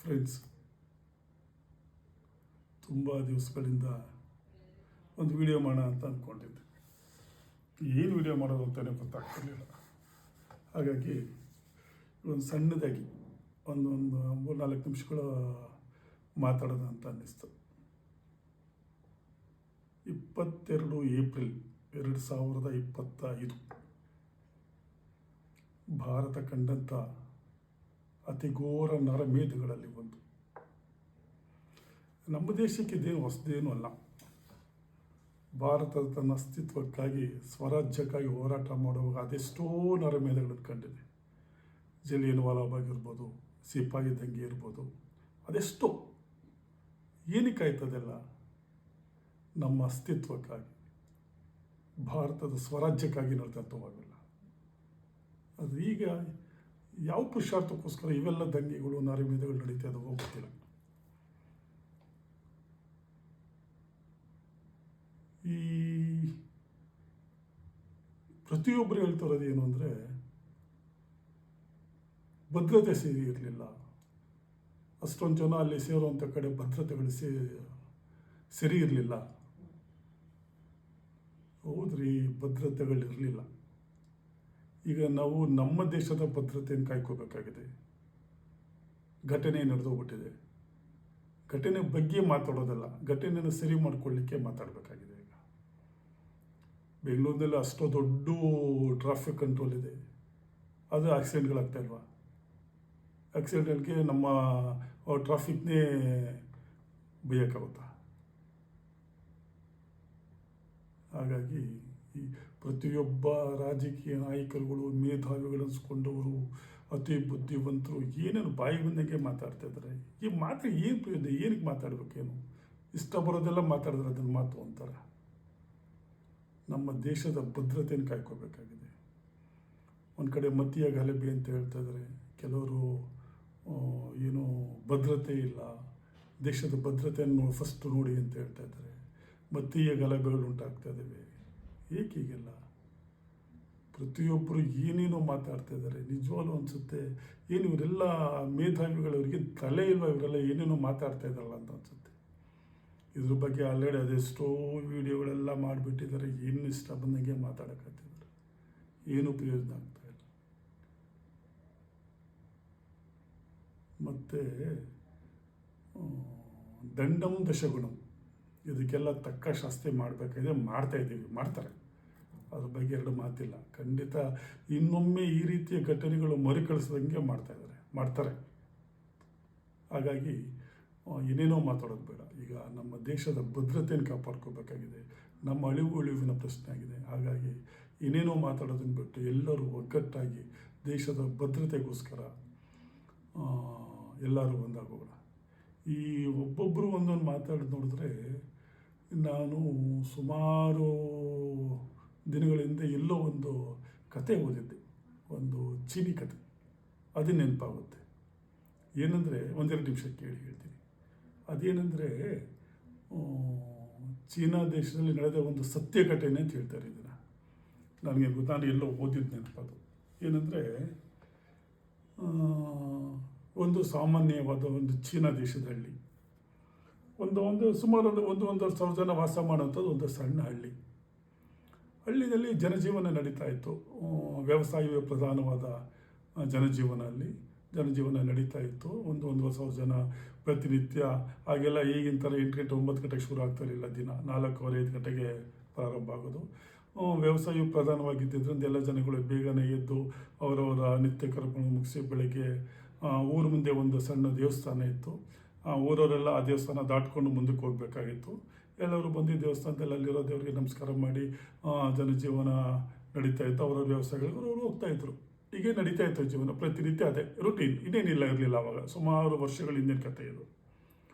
Friends, ತುಂಬ ದಿವಸಗಳಿಂದ ಒಂದು video ಮಾಡೋಣ ಅಂತ ಅಂದ್ಕೊಂಡಿದ್ದೆ. ಏನು ವಿಡಿಯೋ ಮಾಡೋದು ಅಂತಲೇ ಗೊತ್ತಾಗ್ತಿರಲಿಲ್ಲ. ಹಾಗಾಗಿ ಒಂದು ಸಣ್ಣದಾಗಿ ಒಂದು 3-4 ನಿಮಿಷಗಳು ಮಾತಾಡೋಣ ಅಂತ ಅನ್ನಿಸ್ತು. 22 ಏಪ್ರಿಲ್ 2025 ಭಾರತ ಕಂಡಂಥ ಅತಿಘೋರ ನರಮೇಧಗಳಲ್ಲಿ ಒಂದು. ನಮ್ಮ ದೇಶಕ್ಕೆ ಇದೇನು ಹೊಸದೇನೂ ಅಲ್ಲ. ಭಾರತ ತನ್ನ ಅಸ್ತಿತ್ವಕ್ಕಾಗಿ, ಸ್ವರಾಜ್ಯಕ್ಕಾಗಿ ಹೋರಾಟ ಮಾಡುವಾಗ ಅದೆಷ್ಟೋ ನರಮೇಧಗಳನ್ನು ಕಂಡಿದೆ. ಜಲಿಯನ್ ವಾಲಾಬಾಗ್ ಇರ್ಬೋದು, ಸಿಪಾಯಿ ದಂಗೆ ಇರ್ಬೋದು, ಅದೆಷ್ಟೋ. ಏನಕ್ಕಾಯ್ತದೆಲ್ಲ? ನಮ್ಮ ಅಸ್ತಿತ್ವಕ್ಕಾಗಿ, ಭಾರತದ ಸ್ವರಾಜ್ಯಕ್ಕಾಗಿ ನಡೆದಂಥವಾಗಲ್ಲ. ಅದು ಈಗ ಯಾವ ಪುರುಷಾರ್ಥಕ್ಕೋಸ್ಕರ ಇವೆಲ್ಲ ದಂಗೆಗಳು, ನರಮೇಧಗಳು ನಡೀತಾ ಇದಾವೋ ಗೊತ್ತಿಲ್ಲ. ಈ ಪ್ರತಿಯೊಬ್ಬರು ಹೇಳ್ತಿರೋದು ಏನು ಅಂದರೆ, ಭದ್ರತೆ ಸರಿ ಇರಲಿಲ್ಲ. ಅಷ್ಟೊಂದು ಜನ ಅಲ್ಲಿ ಸೇರುವಂಥ ಕಡೆ ಭದ್ರತೆಗಳು ಸರಿ ಇರಲಿಲ್ಲ. ಹೌದ್ರಿ, ಭದ್ರತೆಗಳಿರಲಿಲ್ಲ. ಈಗ ನಾವು ನಮ್ಮ ದೇಶದ ಭದ್ರತೆಯನ್ನು ಕಾಯ್ಕೋಬೇಕಾಗಿದೆ. ಘಟನೆ ನಡೆದೋಗ್ಬಿಟ್ಟಿದೆ. ಘಟನೆ ಬಗ್ಗೆ ಮಾತಾಡೋದಲ್ಲ, ಘಟನೆಯನ್ನು ಸರಿ ಮಾಡಿಕೊಳ್ಳಿಕ್ಕೆ ಮಾತಾಡಬೇಕಾಗಿದೆ. ಈಗ ಬೆಂಗಳೂರಿನಲ್ಲಿ ಅಷ್ಟೋ ದೊಡ್ಡ ಟ್ರಾಫಿಕ್ ಕಂಟ್ರೋಲ್ ಇದೆ, ಅದು ಆಕ್ಸಿಡೆಂಟ್ಗಳಾಗ್ತಾ ಇಲ್ವಾ? ಆಕ್ಸಿಡೆಂಟ್ಗೆ ನಮ್ಮ ಟ್ರಾಫಿಕ್ನೇ ಬೈಯೋಕ್ಕಾಗುತ್ತಾ? ಹಾಗಾಗಿ ಈ ಪ್ರತಿಯೊಬ್ಬ ರಾಜಕೀಯ ನಾಯಕರುಗಳು, ಮೇಧಾವಿಗಳು ಅನ್ಸ್ಕೊಂಡವರು, ಅತಿ ಬುದ್ಧಿವಂತರು ಏನೇನು ಬಾಯಿ ಬಂದಂಗೆ ಮಾತಾಡ್ತಾ ಇದ್ದಾರೆ. ಈ ಮಾತು ಏನು ಪ್ರಯೋಜನ? ಏನಕ್ಕೆ ಮಾತಾಡಬೇಕೇನು? ಇಷ್ಟ ಬರೋದೆಲ್ಲ ಮಾತಾಡಿದ್ರೆ ಅದನ್ನು ಮಾತು ಅಂತಾರೆ. ನಮ್ಮ ದೇಶದ ಭದ್ರತೆಯನ್ನು ಕಾಯ್ಕೋಬೇಕಾಗಿದೆ. ಒಂದು ಕಡೆ ಮತೀಯ ಗಲಭೆ ಅಂತ ಹೇಳ್ತಾ ಇದ್ದಾರೆ ಕೆಲವರು. ಏನು ಭದ್ರತೆ ಇಲ್ಲ, ದೇಶದ ಭದ್ರತೆಯನ್ನು ಫಸ್ಟ್ ನೋಡಿ ಅಂತ ಹೇಳ್ತಾ ಇದ್ದಾರೆ. ಮತೀಯ ಗಲಭೆಗಳು ಉಂಟಾಗ್ತಾ ಇದ್ದಾವೆ. ಏಕೀಗೆಲ್ಲ ಪ್ರತಿಯೊಬ್ಬರು ಏನೇನೋ ಮಾತಾಡ್ತಾ ಇದ್ದಾರೆ. ನಿಜವಾಗ್ಲೂ ಅನಿಸುತ್ತೆ, ಏನು ಇವರೆಲ್ಲ ಮೇಧಾವಿಗಳವರಿಗೆ ತಲೆ ಇಲ್ವಾ? ಇವರೆಲ್ಲ ಏನೇನೋ ಮಾತಾಡ್ತಾ ಇದ್ದಾರಲ್ಲ ಅಂತ ಅನಿಸುತ್ತೆ. ಇದ್ರ ಬಗ್ಗೆ ಆಲ್ರೆಡಿ ಅದೆಷ್ಟೋ ವಿಡಿಯೋಗಳೆಲ್ಲ ಮಾಡಿಬಿಟ್ಟಿದ್ದಾರೆ. ಏನು ಇಷ್ಟ ಬಂದಂಗೆ ಮಾತಾಡೋಕ್ಕಾಗ್ತಿದ್ದಾರೆ. ಏನೂ ಪ್ರಯೋಜನ ಆಗ್ತಾ ಇಲ್ಲ. ಮತ್ತು ದಂಡಂ ದಶಗುಣಂ, ಇದಕ್ಕೆಲ್ಲ ತಕ್ಕ ಶಾಸ್ತಿ ಮಾಡಬೇಕಾಗಿದೆ. ಮಾಡ್ತಾಯಿದ್ದೀವಿ, ಮಾಡ್ತಾರೆ. ಅದ್ರ ಬಗ್ಗೆ ಎರಡು ಮಾತಿಲ್ಲ. ಖಂಡಿತ ಇನ್ನೊಮ್ಮೆ ಈ ರೀತಿಯ ಘಟನೆಗಳು ಮರುಕಳಿಸ್ದಂಗೆ ಮಾಡ್ತಾರೆ. ಹಾಗಾಗಿ ಏನೇನೋ ಮಾತಾಡೋದು ಬೇಡ. ಈಗ ನಮ್ಮ ದೇಶದ ಭದ್ರತೆಯನ್ನು ಕಾಪಾಡ್ಕೋಬೇಕಾಗಿದೆ. ನಮ್ಮ ಅಳಿವಿನ ಪ್ರಶ್ನೆ ಆಗಿದೆ. ಹಾಗಾಗಿ ಏನೇನೋ ಮಾತಾಡೋದನ್ನು ಬಿಟ್ಟು ಎಲ್ಲರೂ ಒಗ್ಗಟ್ಟಾಗಿ ದೇಶದ ಭದ್ರತೆಗೋಸ್ಕರ ಎಲ್ಲರೂ ಒಂದಾಗೋಣ. ಈ ಒಬ್ಬೊಬ್ಬರು ಒಂದೊಂದು ಮಾತಾಡೋದು ನೋಡಿದ್ರೆ, ನಾನು ಸುಮಾರು ದಿನಗಳಿಂದ ಎಲ್ಲೋ ಒಂದು ಕತೆ ಓದಿದ್ದೆ, ಒಂದು ಚೀನಿ ಕತೆ. ಅದು ನೆನಪಾಗುತ್ತೆ. ಏನಂದರೆ, 1-2 ನಿಮಿಷ ಕೇಳಿ ಹೇಳ್ತೀನಿ. ಅದೇನೆಂದರೆ, ಚೀನಾ ದೇಶದಲ್ಲಿ ನಡೆದ ಒಂದು ಸತ್ಯ ಘಟನೆ ಅಂತ ಹೇಳ್ತಾರೆ. ಇದನ್ನು ನನಗೆ ನಾನು ಎಲ್ಲೋ ಓದಿದ್ದು ನೆನಪದು. ಏನಂದರೆ, ಒಂದು ಸಾಮಾನ್ಯವಾದ ಒಂದು ಚೀನಾ ದೇಶದ ಹಳ್ಳಿ, ಸುಮಾರು 1,500 ಜನ ವಾಸ ಮಾಡೋಂಥದ್ದು ಒಂದು ಸಣ್ಣ ಹಳ್ಳಿಯಲ್ಲಿ ಜನಜೀವನ ನಡೀತಾ ಇತ್ತು. ವ್ಯವಸಾಯವೇ ಪ್ರಧಾನವಾದ ಜನಜೀವನ ನಡೀತಾ ಇತ್ತು. 1,500 ಜನ ಪ್ರತಿನಿತ್ಯ. ಆಗೆಲ್ಲ ಈಗಿನ ಥರ 8 ಗಂಟೆ 9 ಗಂಟೆಗೆ ಶುರು ಆಗ್ತಾ ಇರಲಿಲ್ಲ. ದಿನ 4:15 ಗಂಟೆಗೆ ಪ್ರಾರಂಭ ಆಗೋದು. ವ್ಯವಸಾಯವು ಪ್ರಧಾನವಾಗಿದ್ದರಿಂದ ಎಲ್ಲ ಜನಗಳು ಬೇಗನೆ ಎದ್ದು ಅವರವರ ನಿತ್ಯ ಕರ್ಮಗಳನ್ನು ಮುಗಿಸಿ ಬೆಳಗ್ಗೆ ಊರ ಮುಂದೆ ಒಂದು ಸಣ್ಣ ದೇವಸ್ಥಾನ ಇತ್ತು. ಊರವರೆಲ್ಲ ಆ ದೇವಸ್ಥಾನ ದಾಟ್ಕೊಂಡು ಮುಂದಕ್ಕೆ ಹೋಗಬೇಕಾಗಿತ್ತು. ಎಲ್ಲರೂ ಬಂದು ದೇವಸ್ಥಾನದಲ್ಲಿ ಅಲ್ಲಿರೋ ದೇವರಿಗೆ ನಮಸ್ಕಾರ ಮಾಡಿ ಜನಜೀವನ ನಡೀತಾ ಇತ್ತು. ಅವರ ವ್ಯವಸಾಯಗಳಿಗೆ ಅವರು ಹೋಗ್ತಾಯಿದ್ರು. ಹೀಗೆ ನಡೀತಾ ಇತ್ತು ಜೀವನ. ಪ್ರತಿನಿತ್ಯ ಅದೇ ರೂಟೀನ್, ಇರಲಿಲ್ಲ ಅವಾಗ. ಸುಮಾರು ವರ್ಷಗಳ ಹಿಂದಿನ ಕಥೆ ಇದು.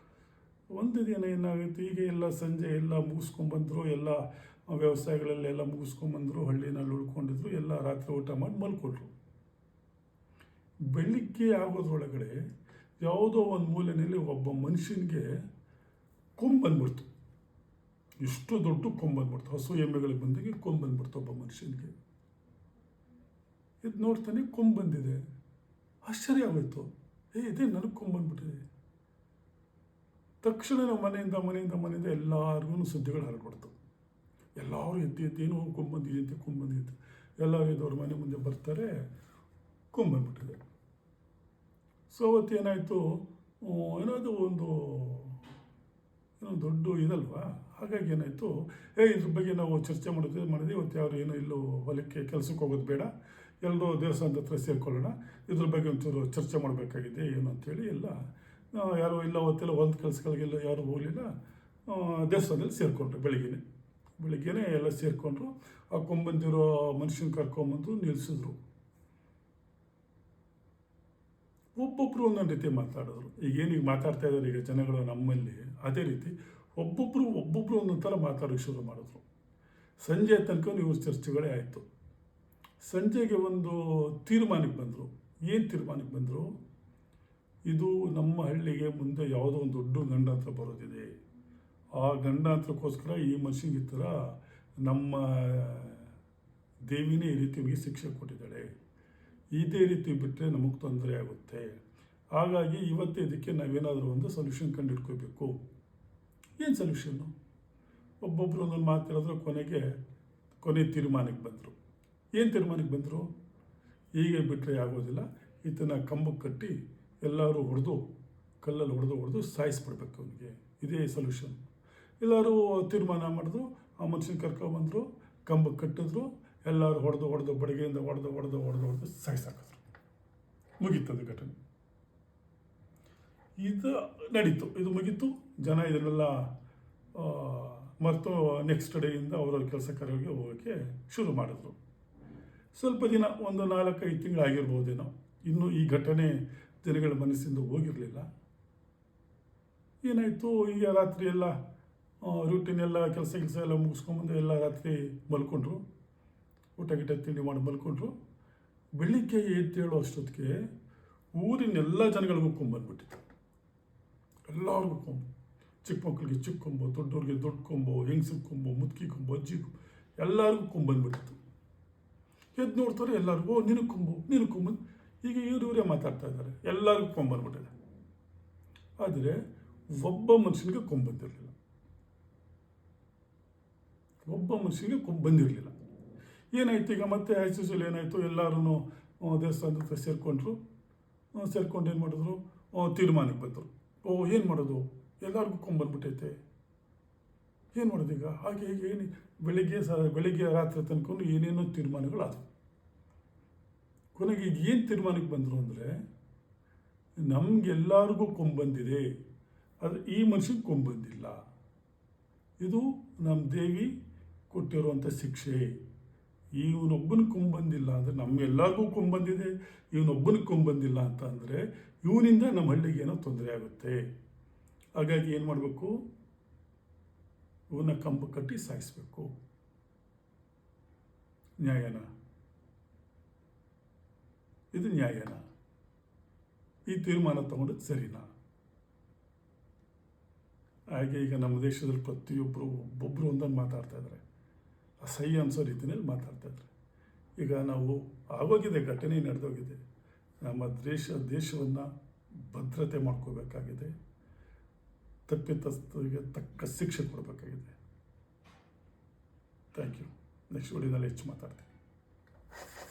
ಒಂದು ದಿನ ಏನಾಗುತ್ತೆ, ಹೀಗೆ ಎಲ್ಲ ಸಂಜೆ ಎಲ್ಲ ಮುಗಿಸ್ಕೊಂಡ್ಬಂದರು. ಎಲ್ಲ ವ್ಯವಸಾಯಗಳಲ್ಲೆಲ್ಲ ಮುಗಿಸ್ಕೊಂಡ್ಬಂದರು. ಹಳ್ಳಿನಲ್ಲಿ ಉಳ್ಕೊಂಡಿದ್ರು. ಎಲ್ಲ ರಾತ್ರಿ ಊಟ ಮಾಡಿ ಮಲ್ಕೊಂಡ್ರು. ಬೆಳಿಗ್ಗೆ ಆಗೋದ್ರೊಳಗಡೆ ಯಾವುದೋ ಒಂದು ಮೂಲೆಯಲ್ಲಿ ಒಬ್ಬ ಮನುಷ್ಯನಿಗೆ ಕೊಂಬು ಬಂದ್ಬಿಡ್ತು. ಇಷ್ಟು ದೊಡ್ಡ ಕೊಂಬು ಬಂದ್ಬಿಡ್ತು. ಹಸು ಎಮ್ಮೆಗಳಿಗೆ ಬಂದಾಗೆ ಕೊಂಬು ಬಂದ್ಬಿಡ್ತು ಒಬ್ಬ ಮನುಷ್ಯನಿಗೆ. ಇದು ನೋಡ್ತಾನೆ ಕೊಂಬು ಬಂದಿದೆ. ಆಶ್ಚರ್ಯ ಆಗೋಯ್ತು. ಇದೇ ನನಗೆ ಕೊಂಬು ಬಂದ್ಬಿಟ್ಟಿದೆ. ತಕ್ಷಣ ನಾವು ಮನೆಯಿಂದ ಎಲ್ಲರಿಗೂ ಸುದ್ದಿಗಳು ಹರಡ್ಬಿಡ್ತು. ಎಲ್ಲರೂ ಎದ್ದೇನು ಕೊಂಬಂದಿದೆ ಎಲ್ಲರೂ ಇದ್ದವ್ರ ಮನೆ ಮುಂದೆ ಬರ್ತಾರೆ, ಕೊಂಬಂದ್ಬಿಟ್ಟಿದೆ. ಸೊ ಅವತ್ತು ಏನಾಯಿತು, ಏನಾದರೂ ಒಂದು ದೊಡ್ಡ ಇದಲ್ವಾ, ಹಾಗಾಗಿ ಏನಾಯಿತು, ಇದ್ರ ಬಗ್ಗೆ ನಾವು ಚರ್ಚೆ ಮಾಡಿದ್ವಿ. ಇವತ್ತು ಯಾರು ಏನೋ ಇಲ್ಲೂ ಹೊಲಕ್ಕೆ ಕೆಲಸಕ್ಕೆ ಹೋಗೋದು ಬೇಡ, ಎಲ್ಲರೂ ದೇವಸ್ಥಾನದ ಹತ್ರ ಸೇರಿಕೊಳ್ಳೋಣ, ಇದ್ರ ಬಗ್ಗೆ ಒಂಚೂರು ಚರ್ಚೆ ಮಾಡಬೇಕಾಗಿದೆ ಏನು ಅಂಥೇಳಿ ಎಲ್ಲ ಯಾರು ಇಲ್ಲ, ಅವತ್ತೆಲ್ಲ ಒಂದು ಕೆಲಸಗಳಿಗೆಲ್ಲ ಯಾರೂ ಹೋಗಲಿಲ್ಲ. ದೇವಸ್ಥಾನದಲ್ಲಿ ಸೇರಿಕೊಂಡ್ರು. ಬೆಳಿಗ್ಗೆನೇ ಎಲ್ಲ ಸೇರಿಕೊಂಡ್ರು. ಆ ಕೊಂಬಂದಿರೋ ಮನುಷ್ಯನ ಕರ್ಕೊಂಬಂದು ನಿಲ್ಲಿಸಿದ್ರು. ಒಬ್ಬೊಬ್ಬರು ಒಂದೊಂದು ರೀತಿ ಮಾತಾಡಿದ್ರು. ಈಗೇನೀಗ ಮಾತಾಡ್ತಾ ಇದ್ದಾರೆ ಈಗ ಜನಗಳು ನಮ್ಮಲ್ಲಿ, ಅದೇ ರೀತಿ ಒಬ್ಬೊಬ್ಬರು ಒಂದೊಂದು ಥರ ಮಾತಾಡೋಕ್ಕೆ ಶುರು ಮಾಡಿದ್ರು. ಸಂಜೆ ತನಕ ಇವ್ರ ಚರ್ಚೆಗಳೇ ಆಯಿತು. ಸಂಜೆಗೆ ಒಂದು ತೀರ್ಮಾನಕ್ಕೆ ಬಂದರು. ಏನು ತೀರ್ಮಾನಕ್ಕೆ ಬಂದರು? ಇದು ನಮ್ಮ ಹಳ್ಳಿಗೆ ಮುಂದೆ ಯಾವುದೋ ಒಂದು ದೊಡ್ಡ ಗಂಡಾಂತರ ಬರೋದಿದೆ. ಆ ಗಂಡಾಂತರಕ್ಕೋಸ್ಕರ ಈ ಮನುಷ್ಯನಿಗೆ ಈ ಥರ ನಮ್ಮ ದೇವಿನೇ ಈ ರೀತಿ ಇವನಿಗೆ ಶಿಕ್ಷೆ ಕೊಟ್ಟಿದ್ದಾಳೆ. ಇದೇ ರೀತಿ ಬಿಟ್ಟರೆ ನಮಗೆ ತೊಂದರೆ ಆಗುತ್ತೆ. ಹಾಗಾಗಿ ಇವತ್ತೇ ಇದಕ್ಕೆ ನಾವೇನಾದರೂ ಒಂದು ಸೊಲ್ಯೂಷನ್ ಕಂಡುಹಿಡ್ಕೋಬೇಕು. ಏನು ಸೊಲ್ಯೂಷನ್ನು? ಒಬ್ಬೊಬ್ಬರು ಒಂದೊಂದು ಮಾತಾಡಿದ್ರೆ ಕೊನೆ ತೀರ್ಮಾನಕ್ಕೆ ಬಂದರು. ಏನು ತೀರ್ಮಾನಕ್ಕೆ ಬಂದರು? ಹೀಗೆ ಬಿಟ್ಟರೆ ಆಗೋದಿಲ್ಲ, ಈತನ ಕಂಬಕ್ಕೆ ಕಟ್ಟಿ ಎಲ್ಲರೂ ಕಲ್ಲಲ್ಲಿ ಹೊಡೆದು ಸಾಯಿಸ್ಬಿಡ್ಬೇಕು ಅವನಿಗೆ. ಇದೇ ಸೊಲ್ಯೂಷನ್. ಎಲ್ಲರೂ ತೀರ್ಮಾನ ಮಾಡಿದ್ರು. ಆ ಮನುಷ್ಯನ ಕರ್ಕೊಂಬಂದರು, ಕಂಬಕ್ಕೆ ಕಟ್ಟಿದ್ರು. ಎಲ್ಲರೂ ಹೊಡೆದು ಬಡಿಗೆಯಿಂದ ಹೊಡೆದು ಸಾಯಿಸಾಕಿದ್ರು. ಮುಗೀತದು ಘಟನೆ. ಇದು ನಡೀತು, ಇದು ಮುಗೀತು. ಜನ ಇದನ್ನೆಲ್ಲ ಮರೆತು ನೆಕ್ಸ್ಟ್ ಡೇಯಿಂದ ಅವರವ್ರ ಕೆಲಸ ಕಾರ್ಯಗಳಿಗೆ ಹೋಗೋಕ್ಕೆ ಶುರು ಮಾಡಿದ್ರು. ಸ್ವಲ್ಪ ದಿನ, ಒಂದು 4-5 ತಿಂಗಳು ಆಗಿರ್ಬೋದೇನೋ. ಇನ್ನೂ ಈ ಘಟನೆ ಜನಗಳ ಮನಸ್ಸಿಂದ ಹೋಗಿರಲಿಲ್ಲ. ಏನಾಯಿತು, ಈಗ ರಾತ್ರಿ ಎಲ್ಲ ರೂಟೀನ್ ಎಲ್ಲ ಕೆಲಸ ಎಲ್ಲ ಮುಗಿಸ್ಕೊಂಬಂದು ಎಲ್ಲ ರಾತ್ರಿ ಮಲ್ಕೊಂಡ್ರು. ಊಟ ತಿಂಡಿ ಮಾಡಿ ಮಲ್ಕೊಂಡ್ರು. ಬೆಳಿಗ್ಗೆ ಎದ್ದೇಳೋ ಅಷ್ಟೊತ್ತಿಗೆ ಊರಿನೆಲ್ಲ ಜನಗಳಿಗೂ ಕೊಂಬಂದ್ಬಿಟ್ಟಿತ್ತು. ಎಲ್ಲರಿಗೂ ಕೊಂಬು. ಚಿಕ್ಕ ಮಕ್ಕಳಿಗೆ ಚಿಕ್ಕ ಕೊಂಬು, ದೊಡ್ಡವ್ರಿಗೆ ದೊಡ್ಡ ಕೊಂಬು, ಹೆಂಗಸ್ರ ಕೊಂಬು, ಮುದುಕಿ ಕೊಂಬು, ಅಜ್ಜಿ ಕೊಂಬು, ಎಲ್ಲರಿಗೂ ಕೊಂಬಂದ್ಬಿಟ್ಟಿತ್ತು. ಎದ್ದು ನೋಡ್ತಾರೆ, ಎಲ್ಲರಿಗೂ ನಿನಗೆ ಕೊಂಬು. ಈಗ ಇವರೇ ಮಾತಾಡ್ತಾ ಇದ್ದಾರೆ. ಎಲ್ಲರಿಗೂ ಕೊಂಬಂದ್ಬಿಟ್ಟಿದೆ. ಆದರೆ ಒಬ್ಬ ಮನುಷ್ಯನಿಗೆ ಕೊಂಬಂದಿರಲಿಲ್ಲ. ಏನಾಯಿತು ಈಗ ಮತ್ತೆ ಆ್ಯಸ್ ಏನಾಯಿತು, ಎಲ್ಲರೂ ದೇವಸ್ಥಾನದ ಹತ್ರ ಸೇರಿಕೊಂಡು ಏನು ಮಾಡಿದ್ರು, ತೀರ್ಮಾನಕ್ಕೆ ಬಂದರು. ಏನು ಮಾಡೋದು, ಎಲ್ಲರಿಗೂ ಕೊಂಬಂದ್ಬಿಟ್ಟೈತೆ, ಏನು ಮಾಡೋದು ಈಗ? ಹಾಗೆ ಏನು ಬೆಳಿಗ್ಗೆ ರಾತ್ರಿ ತನಕ ಏನೇನೋ ತೀರ್ಮಾನಗಳಾದವು. ಕೊನೆಗೆ ಈಗ ಏನು ತೀರ್ಮಾನಕ್ಕೆ ಬಂದರು ಅಂದರೆ, ನಮಗೆಲ್ಲರಿಗೂ ಕೊಂಬಂದಿದೆ, ಆದರೆ ಈ ಮನುಷ್ಯನಿಗೆ ಕೊಂಬಂದಿಲ್ಲ. ಇದು ನಮ್ಮ ದೇವಿ ಕೊಟ್ಟಿರುವಂಥ ಶಿಕ್ಷೆ. ಇವನೊಬ್ಬನಿಗೆ ಕೊಂಬಂದಿಲ್ಲ ಅಂದರೆ, ನಮಗೆಲ್ಲರಿಗೂ ಕೊಂಬಂದಿದೆ, ಇವನೊಬ್ಬನಿಗೆ ಕೊಂಬಂದಿಲ್ಲ ಅಂತ ಅಂದರೆ ಇವನಿಂದ ನಮ್ಮ ಹಳ್ಳಿಗೆ ಏನೋ ತೊಂದರೆ ಆಗುತ್ತೆ. ಹಾಗಾಗಿ ಏನು ಮಾಡಬೇಕು, ಇವನ್ನ ಕಂಬ ಕಟ್ಟಿ ಸಾಯಿಸಬೇಕು. ನ್ಯಾಯನಾ ಇದು? ನ್ಯಾಯನಾ? ಈ ತೀರ್ಮಾನ ತಗೊಂಡದ್ದು ಸರಿನಾ? ಹಾಗೆ ಈಗ ನಮ್ಮ ದೇಶದಲ್ಲಿ ಒಬ್ಬೊಬ್ಬರು ಒಂದೊಂದು ಮಾತಾಡ್ತಾ ಇದ್ದಾರೆ. ಅಸಹ್ಯ ಅನಿಸೋ ರೀತಿಯಲ್ಲಿ ಮಾತಾಡ್ತಾ ಇದ್ದಾರೆ. ಈಗ ನಾವು ಆಗೋಗಿದೆ, ಘಟನೆ ನಡೆದೋಗಿದೆ. ನಮ್ಮ ದೇಶವನ್ನು ಭದ್ರತೆ ಮಾಡ್ಕೋಬೇಕಾಗಿದೆ. ತಪ್ಪಿತಸ್ಥರಿಗೆ ತಕ್ಕ ಶಿಕ್ಷೆ ಕೊಡಬೇಕಾಗಿದೆ. Thank you. ನೆಕ್ಸ್ಟ್ ವಿಡಿಯೋದಲ್ಲಿ ಹೆಚ್ಚು ಮಾತಾಡ್ತೀನಿ.